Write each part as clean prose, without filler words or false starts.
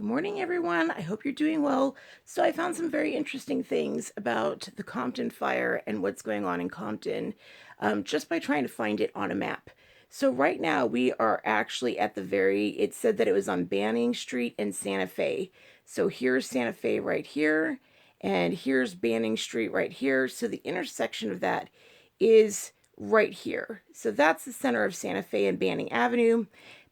Good morning, everyone. I hope you're doing well. So I found some very interesting things about the Compton fire and what's going on in Compton just by trying to find it on a map. So right now we are actually at it said that it was on Banning Street and Santa Fe. So here's Santa Fe right here, and here's Banning Street right here. So the intersection of that is right here. So that's the center of Santa Fe and Banning Avenue.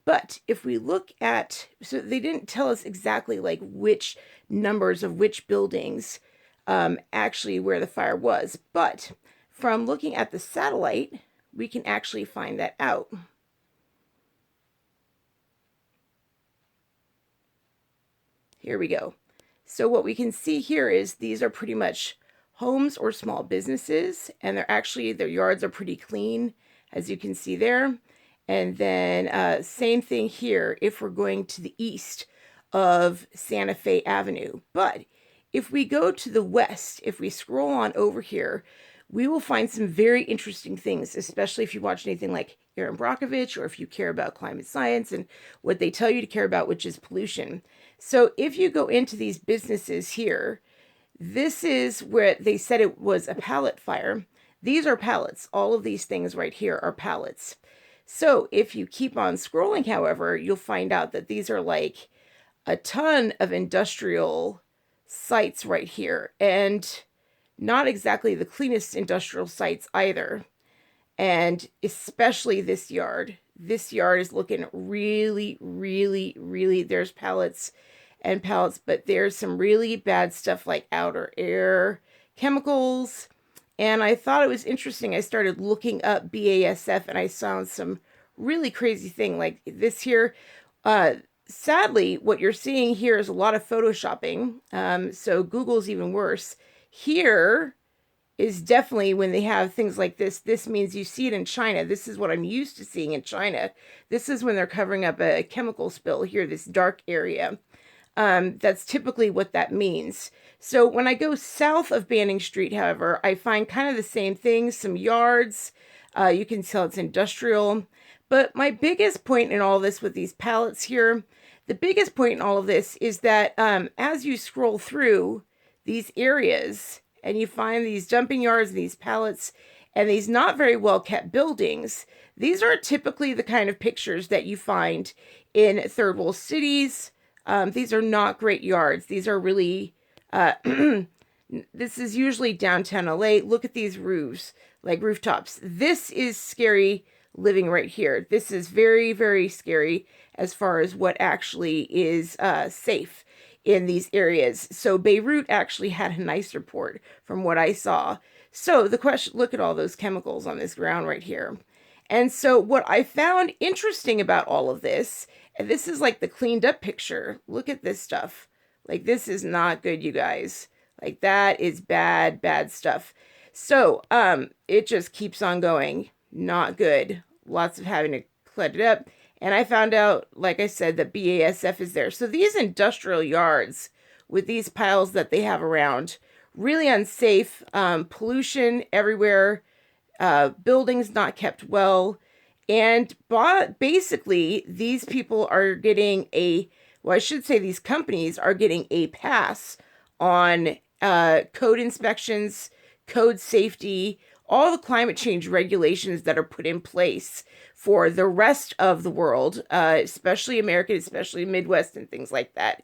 But if we look at, so they didn't tell us exactly like which numbers of which buildings actually where the fire was. But from looking at the satellite, we can actually find that out. Here we go. So what we can see here is these are pretty much homes or small businesses, and their yards are pretty clean, as you can see there. And then same thing here if we're going to the east of Santa Fe Avenue. But if we go to the west, if we scroll on over here, we will find some very interesting things, especially if you watch anything like Aaron Brockovich or if you care about climate science and what they tell you to care about, which is pollution. So if you go into these businesses here, this is where they said it was a pallet fire. These are pallets. All of these things right here are pallets. So if you keep on scrolling, however, you'll find out that these are like a ton of industrial sites right here, and not exactly the cleanest industrial sites either. And especially this yard. This yard is looking really, really, really, there's pallets and pallets, but there's some really bad stuff like outer air chemicals. And I thought it was interesting. I started looking up BASF and I found some really crazy thing like this here. Sadly, what you're seeing here is a lot of photoshopping. So Google's even worse. Here is definitely when they have things like this. This means you see it in China. This is what I'm used to seeing in China. This is when they're covering up a chemical spill here, this dark area. That's typically what that means. So when I go south of Banning Street, however, I find kind of the same thing, some yards. You can tell it's industrial. But my biggest point in all this with these pallets here, the biggest point in all of this is that as you scroll through these areas and you find these dumping yards, these pallets, and these not very well kept buildings, these are typically the kind of pictures that you find in third world cities. These are not great yards. These are really, this is usually downtown LA. Look at these roofs, like rooftops. This is scary living right here. This is very, very scary as far as what actually is safe in these areas. So Beirut actually had a nice report from what I saw. So the question, look at all those chemicals on this ground right here. And so what I found interesting about all of this, and this is like the cleaned up picture. Look at this stuff. Like this is not good, you guys. Like that is bad, bad stuff. So it just keeps on going. Not good. Lots of having to clean it up. And I found out, like I said, that BASF is there. So these industrial yards with these piles that they have around, really unsafe, pollution everywhere, buildings not kept well. And basically, these people are getting I should say these companies are getting a pass on code inspections, code safety, all the climate change regulations that are put in place for the rest of the world, especially America, especially Midwest and things like that.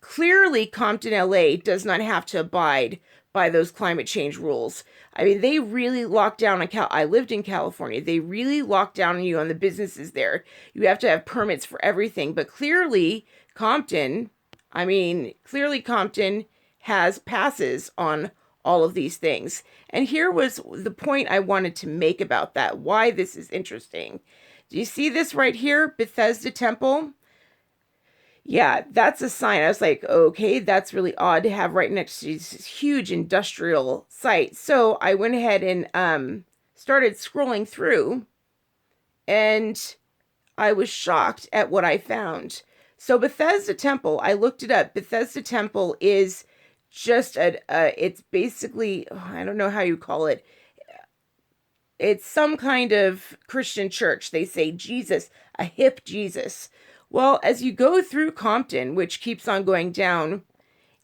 Clearly, Compton, LA does not have to abide by those climate change rules. I mean, they really locked down on I lived in California. They really locked down on you on the businesses there. You have to have permits for everything. But clearly, Compton has passes on all of these things. And here was the point I wanted to make about that, why this is interesting. Do you see this right here? Bethesda Temple. Yeah, that's a sign. I was like, okay, that's really odd to have right next to this huge industrial site. So I went ahead and started scrolling through, and I was shocked at what I found. So Bethesda Temple, I looked it up. Bethesda Temple is just it's basically, I don't know how you call it. It's some kind of Christian church. They say Jesus, a hip Jesus. Well, as you go through Compton, which keeps on going down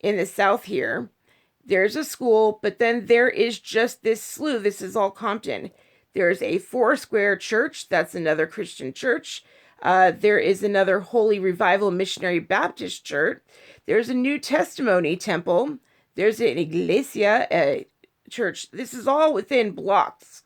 in the south here, there's a school, but then there is just this slew. This is all Compton. There's a Foursquare Church. That's another Christian church. There is another Holy Revival Missionary Baptist Church. There's a New Testimony Temple. There's an Iglesia church. This is all within blocks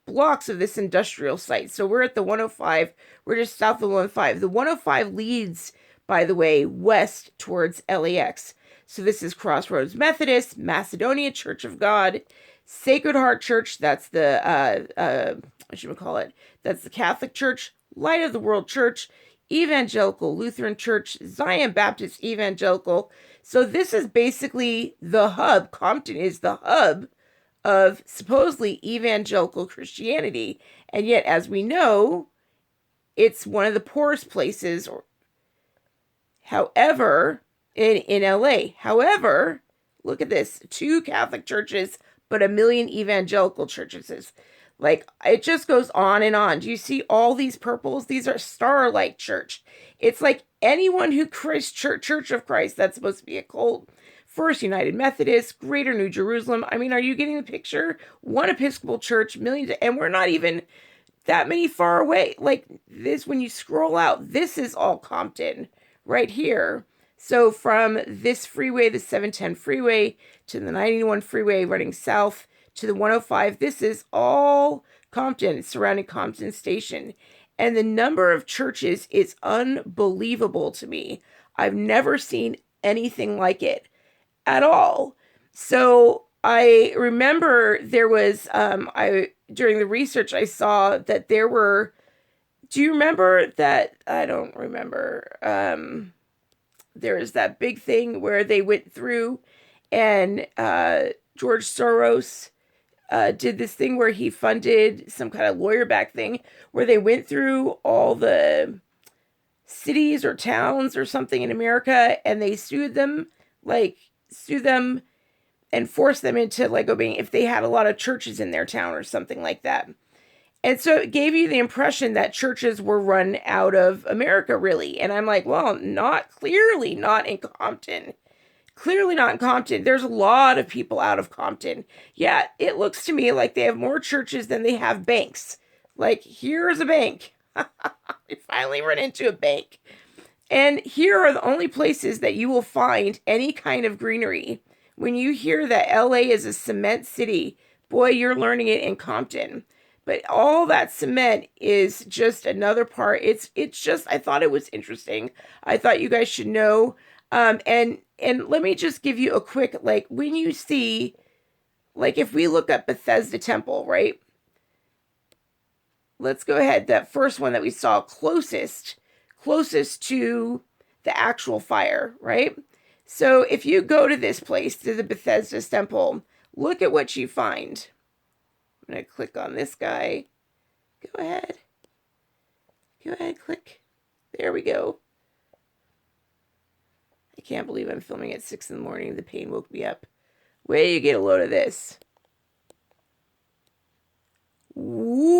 of this industrial site. So we're at the 105. We're just south of the 105. The 105 leads, by the way, west towards LAX. So this is Crossroads Methodist, Macedonia Church of God, Sacred Heart Church. That's the what should we call it? That's the Catholic Church, Light of the World Church, Evangelical Lutheran Church, Zion Baptist Evangelical. So this is basically the hub. Compton is the hub of supposedly evangelical Christianity. And yet, as we know, it's one of the poorest places. However, in LA. However, look at this. 2 Catholic churches, but 1 million evangelical churches. Like, it just goes on and on. Do you see all these purples? These are Starlight Church. It's like anyone who Church of Christ, that's supposed to be a cult. First United Methodist, Greater New Jerusalem. I mean, are you getting the picture? One Episcopal Church, millions, and we're not even that many far away. Like this, when you scroll out, this is all Compton right here. So from this freeway, the 710 freeway, to the 91 freeway running south to the 105, this is all Compton, surrounding Compton Station. And the number of churches is unbelievable to me. I've never seen anything like it at all. So I remember there was, during the research, I saw that there were, do you remember that? I don't remember. There was that big thing where they went through and George Soros did this thing where he funded some kind of lawyer back thing where they went through all the cities or towns or something in America and they sued them and forced them into like obeying if they had a lot of churches in their town or something like that. And so it gave you the impression that churches were run out of America, really. And I'm like, well, clearly not in Compton. Clearly not in Compton. There's a lot of people out of Compton. Yeah, it looks to me like they have more churches than they have banks. Like, here's a bank. We finally run into a bank. And here are the only places that you will find any kind of greenery. When you hear that LA is a cement city, boy, you're learning it in Compton. But all that cement is just another part. It's just, I thought it was interesting. I thought you guys should know. And let me just give you a quick, like, when you see, like, if we look at Bethesda Temple, right? Let's go ahead. That first one that we saw closest to the actual fire, right? So if you go to this place, to the Bethesda Temple, look at what you find. I'm going to click on this guy. Go ahead, click. There we go. I can't believe I'm filming at 6 in the morning. The pain woke me up. Wait, you get a load of this. Woo!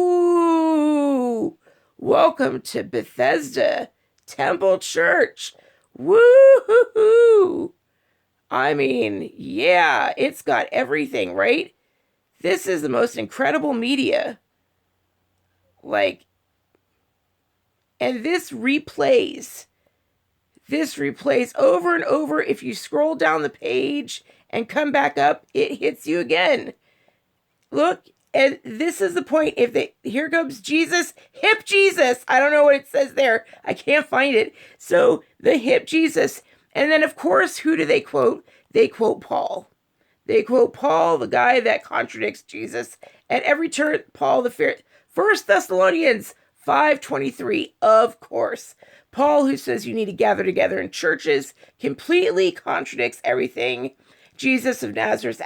Welcome to Bethesda Temple Church. Woo-hoo-hoo! I mean, yeah, it's got everything, right? This is the most incredible media. Like, and this replays over and over. If you scroll down the page and come back up, it hits you again. Look, and this is the point. Here comes Jesus, hip Jesus. I don't know what it says there. I can't find it. So the hip Jesus. And then, of course, who do they quote? They quote Paul. They quote Paul, the guy that contradicts Jesus at every turn. Paul the Pharisee. 1 Thessalonians 5:23, of course. Paul, who says you need to gather together in churches, completely contradicts everything Jesus of Nazareth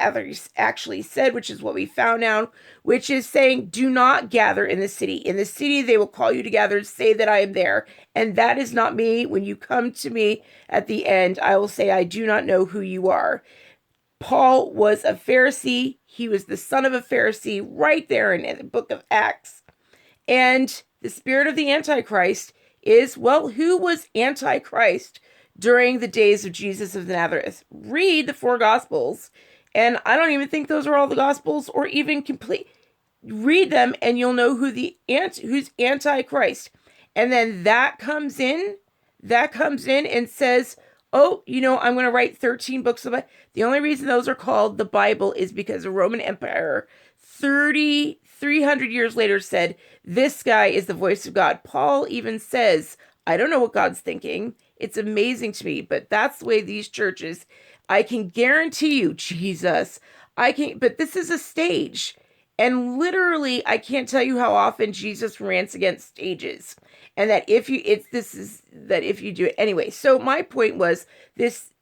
actually said, which is what we found out, which is saying, do not gather in the city. In the city, they will call you together, say that I am there. And that is not me. When you come to me at the end, I will say, I do not know who you are. Paul was a Pharisee. He was the son of a Pharisee right there in the book of Acts. And the spirit of the Antichrist is, well, who was Antichrist during the days of Jesus of Nazareth? Read the four Gospels, and I don't even think those are all the Gospels or even complete. Read them, and you'll know who's Antichrist, and then that comes in and says, oh, I'm going to write 13 books of it. The only reason those are called the Bible is because the Roman Empire 300 years later said, this guy is the voice of God. Paul even says, I don't know what God's thinking. It's amazing to me, but that's the way these churches, I can guarantee you, Jesus, but this is a stage. And literally, I can't tell you how often Jesus rants against stages. And that if you do it anyway. So my point was this,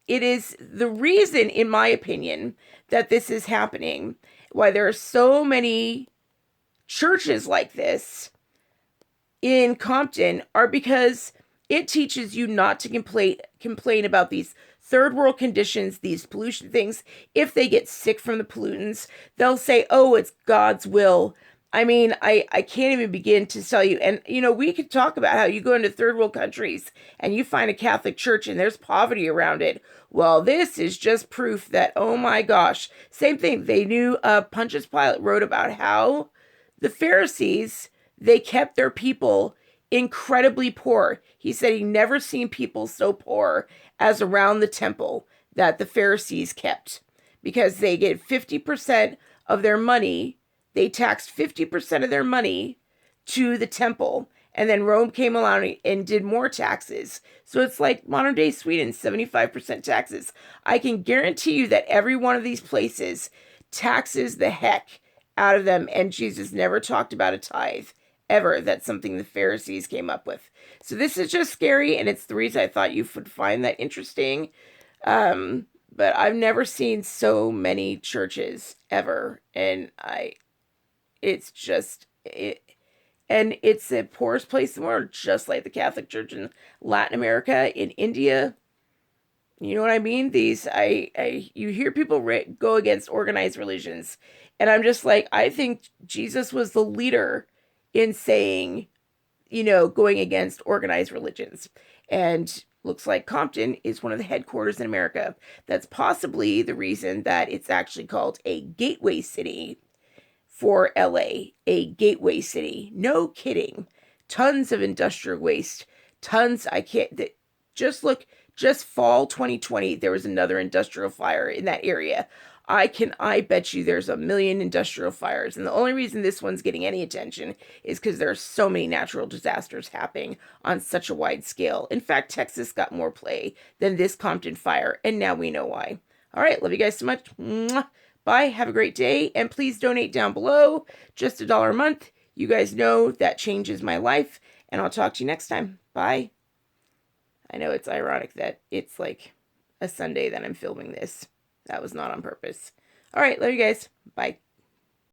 it is the reason, in my opinion, that this is happening, why there are so many churches like this in Compton, are because it teaches you not to complain about these third world conditions, these pollution things. If they get sick from the pollutants, they'll say, oh, it's God's will. I mean, I can't even begin to tell you. And, we could talk about how you go into third world countries and you find a Catholic church and there's poverty around it. Well, this is just proof that, oh my gosh. Same thing. They knew Pontius Pilate wrote about how the Pharisees, they kept their people incredibly poor. He said he never seen people so poor as around the temple that the Pharisees kept, because they get 50% of their money. They taxed 50% of their money to the temple. And then Rome came along and did more taxes. So it's like modern day Sweden, 75% taxes. I can guarantee you that every one of these places taxes the heck out of them. And Jesus never talked about a tithe ever. That's something the Pharisees came up with. So this is just scary. And it's the reason I thought you would find that interesting. But I've never seen so many churches ever. And it's just, and it's the poorest place in the world, just like the Catholic Church in Latin America, in India. You know what I mean? You hear people go against organized religions, and I'm just like, I think Jesus was the leader in saying, going against organized religions. And looks like Compton is one of the headquarters in America. That's possibly the reason that it's actually called a gateway city for LA, a gateway city. No kidding. Tons of industrial waste. Tons. Just fall 2020, there was another industrial fire in that area. I bet you there's a million industrial fires. And the only reason this one's getting any attention is because there are so many natural disasters happening on such a wide scale. In fact, Texas got more play than this Compton fire. And now we know why. All right. Love you guys so much. Mwah. Bye. Have a great day. And please donate down below. Just $1 a month. You guys know that changes my life. And I'll talk to you next time. Bye. I know it's ironic that it's like a Sunday that I'm filming this. That was not on purpose. All right. Love you guys. Bye.